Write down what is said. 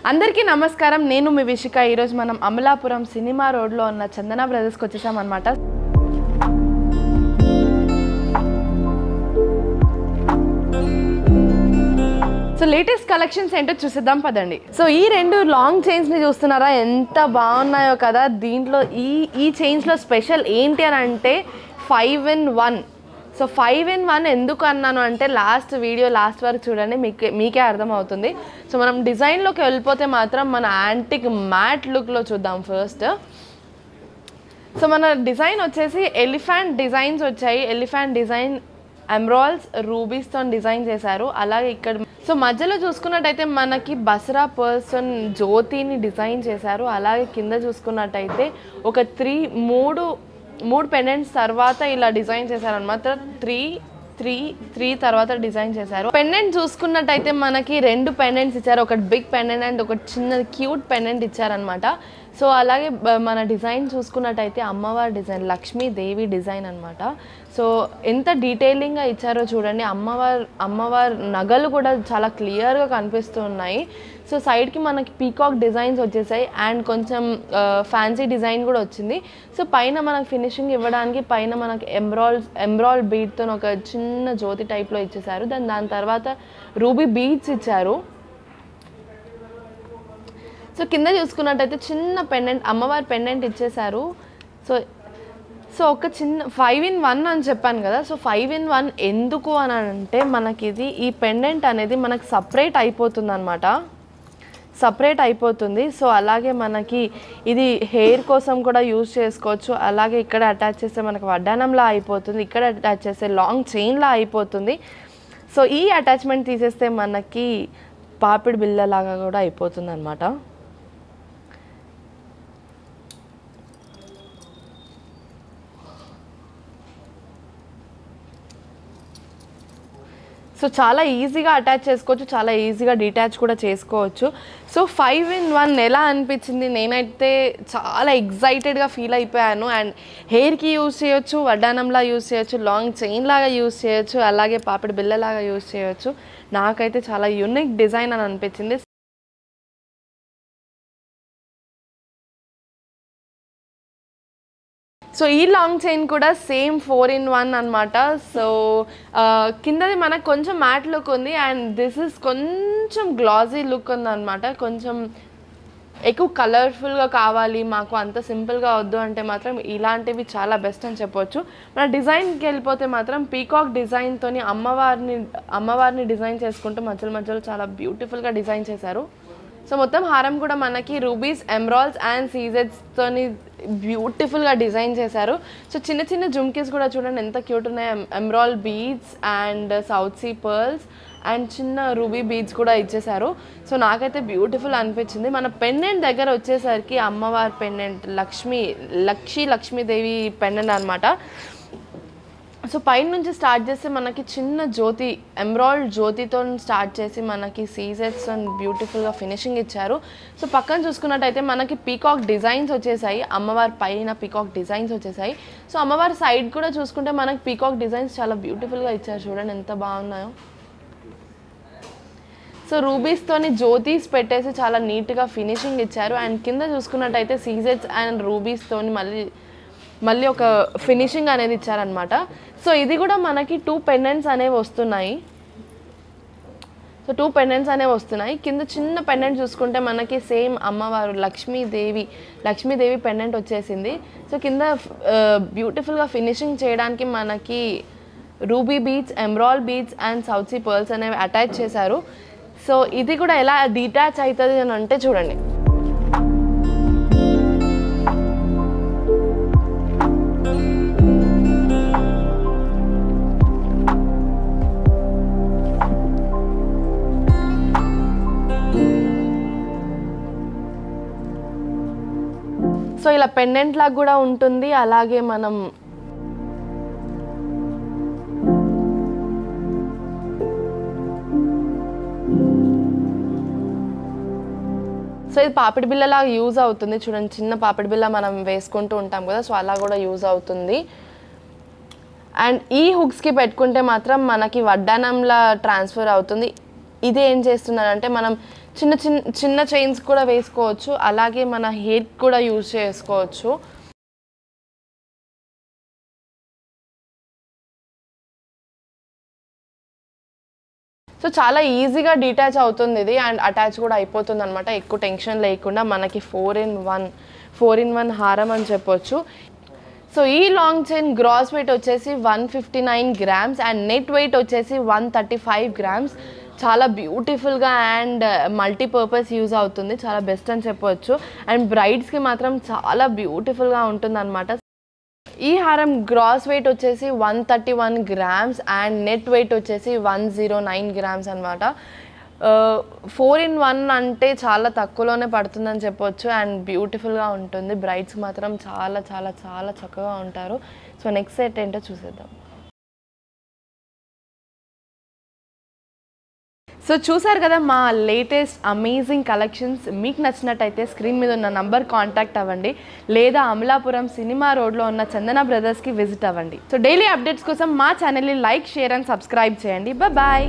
అందరికీ నమస్కారం. నేను మీ విషిక. ఈరోజు మనం అమలాపురం సినిమా రోడ్లో ఉన్న చందన బ్రదర్స్కి వచ్చేసామన్నమాట. సో లేటెస్ట్ కలెక్షన్స్ ఏంటో చూసేద్దాం పదండి. సో ఈ రెండు లాంగ్ చైన్స్ని చూస్తున్నారా, ఎంత బాగున్నాయో కదా. దీంట్లో ఈ చైన్స్లో స్పెషల్ ఏంటి అని అంటే 5-in-1. సో 5-in-1 ఎందుకు అన్నాను అంటే వీడియో లాస్ట్ వరకు చూడండి, మీకే అర్థమవుతుంది. సో మనం డిజైన్లోకి వెళ్ళిపోతే మాత్రం మన యాంటిక్ మ్యాట్ లుక్లో చూద్దాం ఫస్ట్. సో మన డిజైన్ వచ్చేసి ఎలిఫెంట్ డిజైన్స్ వచ్చాయి. ఎలిఫెంట్ డిజైన్ ఎమరాల్డ్స్ రూబీస్తో డిజైన్ చేశారు. అలాగే ఇక్కడ సో మధ్యలో చూసుకున్నట్టయితే మనకి బసరా పర్సన్ జ్యోతిని డిజైన్ చేశారు. అలాగే కింద చూసుకున్నట్టయితే ఒక మూడు పెండెంట్స్ తర్వాత ఇలా డిజైన్ చేశారనమాట. త్రీ తర్వాత డిజైన్ చేశారు. పెండెంట్ చూసుకున్నట్టయితే మనకి 2 పెండెంట్స్ ఇచ్చారు. ఒకటి బిగ్ పెండెంట్ అండ్ ఒక చిన్న క్యూట్ పెండెంట్ ఇచ్చారనమాట. సో అలాగే మన డిజైన్ చూసుకున్నట్టయితే అమ్మవారి డిజైన్, లక్ష్మీదేవి డిజైన్ అనమాట. సో ఎంత డీటెయిలింగ్గా ఇచ్చారో చూడండి. అమ్మవారి నగలు కూడా చాలా క్లియర్గా కనిపిస్తూ ఉన్నాయి. సో సైడ్కి మనకి పీకాక్ డిజైన్స్ వచ్చేసాయి అండ్ కొంచెం ఫ్యాన్సీ డిజైన్ కూడా వచ్చింది. సో పైన మనకు ఫినిషింగ్ ఇవ్వడానికి పైన మనకి ఎమరాల్డ్ బీడ్తో ఒక చిన్న జ్యోతి టైప్లో ఇచ్చేసారు. దాని తర్వాత రూబీ బీడ్స్ ఇచ్చారు. సో కింద చూసుకున్నట్టయితే చిన్న పెండెంట్, అమ్మవారి పెండెంట్ ఇచ్చేసారు. సో ఒక చిన్న 5-in-1 అని చెప్పాను కదా. సో 5-in-1 ఎందుకు అని అంటే మనకి ఈ పెండెంట్ అనేది మనకు సపరేట్ అయిపోతుంది అనమాట. సో అలాగే మనకి ఇది హెయిర్ కోసం కూడా యూజ్ చేసుకోవచ్చు. అలాగే ఇక్కడ అటాచ్ చేస్తే మనకు వడ్డానంలా అయిపోతుంది, ఇక్కడ అటాచ్ చేస్తే లాంగ్ చైన్లా అయిపోతుంది. సో ఈ అటాచ్మెంట్ తీసేస్తే మనకి పాపిడి బిల్లలాగా కూడా అయిపోతుంది అనమాట. సో చాలా ఈజీగా అటాచ్ చేసుకోవచ్చు, చాలా ఈజీగా డిటాచ్ కూడా చేసుకోవచ్చు. సో 5-in-1 ఎలా అనిపించింది? నేనైతే చాలా ఎగ్జైటెడ్గా ఫీల్ అయిపోయాను. అండ్ హెయిర్కి యూజ్ చేయొచ్చు, వడ్డానంలా యూజ్ చేయొచ్చు, లాంగ్ చైన్ లాగా యూజ్ చేయొచ్చు, అలాగే పాపిడి బిల్లలాగా యూజ్ చేయొచ్చు. నాకైతే చాలా యూనిక్ డిజైన్ అని అనిపించింది. సో ఈ లాంగ్ చైన్ కూడా సేమ్ 4-in-1 అనమాట. సో కిందది మనకు కొంచెం మ్యాట్ లుక్ ఉంది అండ్ దిస్ ఇస్ కొంచెం గ్లాజీ లుక్ ఉందన్నమాట. కొంచెం ఎక్కువ కలర్ఫుల్గా కావాలి మాకు, అంత సింపుల్గా వద్దు అంటే మాత్రం ఇలాంటివి చాలా బెస్ట్ అని చెప్పొచ్చు. మన డిజైన్కి వెళ్ళిపోతే మాత్రం పీకాక్ డిజైన్తో అమ్మవారిని డిజైన్ చేసుకుంటూ మధ్యలో చాలా బ్యూటిఫుల్గా డిజైన్ చేశారు. సో మొత్తం హారం కూడా మనకి రూబీస్, ఎమరాల్డ్స్ అండ్ సీజెడ్స్తోని బ్యూటిఫుల్గా డిజైన్ చేశారు. సో చిన్న జుమ్కీస్ కూడా చూడండి ఎంత క్యూట్ ఉన్నాయి. Emerald beads and south sea pearls and చిన్న రూబీ బీడ్స్ కూడా ఇచ్చేసారు. సో నాకైతే బ్యూటిఫుల్ అనిపించింది. మన పెండెంట్ దగ్గర వచ్చేసరికి అమ్మవారి పెండెంట్ లక్ష్మీదేవి పెండెంట్ అనమాట. సో పైన నుంచి స్టార్ట్ చేస్తే మనకి చిన్న జ్యోతి, ఎమరాల్డ్ జ్యోతితో స్టార్ట్ చేసి మనకి సీజెట్స్ అండ్ బ్యూటిఫుల్గా ఫినిషింగ్ ఇచ్చారు. సో పక్కన చూసుకున్నట్టయితే మనకి పీకాక్ డిజైన్స్ వచ్చేసాయి. అమ్మవారి పైన పీకాక్ డిజైన్స్ వచ్చేసాయి. సో అమ్మవారి సైడ్ కూడా చూసుకుంటే మనకి పీకాక్ డిజైన్స్ చాలా బ్యూటిఫుల్గా ఇచ్చారు. చూడండి ఎంత బాగున్నాయో. సో రూబీస్తోని జ్యోతిస్ పెట్టేసి చాలా నీట్గా ఫినిషింగ్ ఇచ్చారు. అండ్ కింద చూసుకున్నట్టయితే సీజెట్స్ అండ్ రూబీస్తోని మళ్ళీ ఒక ఫినిషింగ్ అనేది ఇచ్చారనమాట. సో ఇది కూడా మనకి 2 పెండెంట్స్ అనేవి వస్తున్నాయి. కింద చిన్న పెండెంట్ చూసుకుంటే మనకి సేమ్ అమ్మవారు లక్ష్మీదేవి పెండెంట్ వచ్చేసింది. సో కింద బ్యూటిఫుల్గా ఫినిషింగ్ చేయడానికి మనకి ruby beads, emerald beads and south sea pearls అనేవి అటాచ్ చేశారు. సో ఇది కూడా ఎలా డిటాచ్ అవుతుంది అని అంటే చూడండి. సో ఇలా పెండెంట్ లాగా కూడా ఉంటుంది. అలాగే మనం సో ఇది పాపిడి బిల్లలాగా యూజ్ అవుతుంది. చూడండి చిన్న పాపిడి బిల్ల మనం వేసుకుంటూ ఉంటాం కదా, సో అలా కూడా యూజ్ అవుతుంది. అండ్ ఈ హుక్స్కి పెట్టుకుంటే మాత్రం మనకి వడ్డానంలా ట్రాన్స్ఫర్ అవుతుంది. ఇది ఏం చేస్తున్నారంటే మనం చిన్న చిన్న చిన్న చైన్స్ కూడా వేసుకోవచ్చు, అలాగే మన హెయిర్ కూడా యూజ్ చేసుకోవచ్చు. సో చాలా ఈజీగా డిటాచ్ అవుతుంది ఇది అండ్ అటాచ్ కూడా అయిపోతుంది అనమాట. ఎక్కువ టెన్షన్ లేకుండా మనకి 4 in 1 హారం అని చెప్పొచ్చు. సో ఈ లాంగ్ చైన్ గ్రాస్ వెయిట్ వచ్చేసి 159 grams అండ్ నెట్ వెయిట్ వచ్చేసి 135 grams. చాలా బ్యూటిఫుల్గా అండ్ మల్టీపర్పస్ యూజ్ అవుతుంది, చాలా బెస్ట్ అని చెప్పవచ్చు. అండ్ బ్రైడ్స్కి మాత్రం చాలా బ్యూటిఫుల్గా ఉంటుంది అనమాట. ఈ హారం గ్రాస్ వెయిట్ వచ్చేసి 131 grams అండ్ నెట్ వెయిట్ వచ్చేసి 109 grams అనమాట. 4 in 1 అంటే చాలా తక్కువలోనే పడుతుందని చెప్పొచ్చు అండ్ బ్యూటిఫుల్గా ఉంటుంది. బ్రైడ్స్ మాత్రం చాలా చాలా చాలా చక్కగా ఉంటారు. సో నెక్స్ట్ సెట్ ఏంటో చూసేద్దాం. సో చూసారు కదా మా లేటెస్ట్ అమేజింగ్ కలెక్షన్స్. మీకు నచ్చినట్టయితే స్క్రీన్ మీద ఉన్న నంబర్ కాంటాక్ట్ అవ్వండి, లేదా అమలాపురం సినిమా రోడ్లో ఉన్న చందన బ్రదర్స్కి విజిట్ అవ్వండి. సో డైలీ అప్డేట్స్ కోసం మా ఛానల్ని లైక్, షేర్ అండ్ సబ్స్క్రైబ్ చేయండి. బాయ్.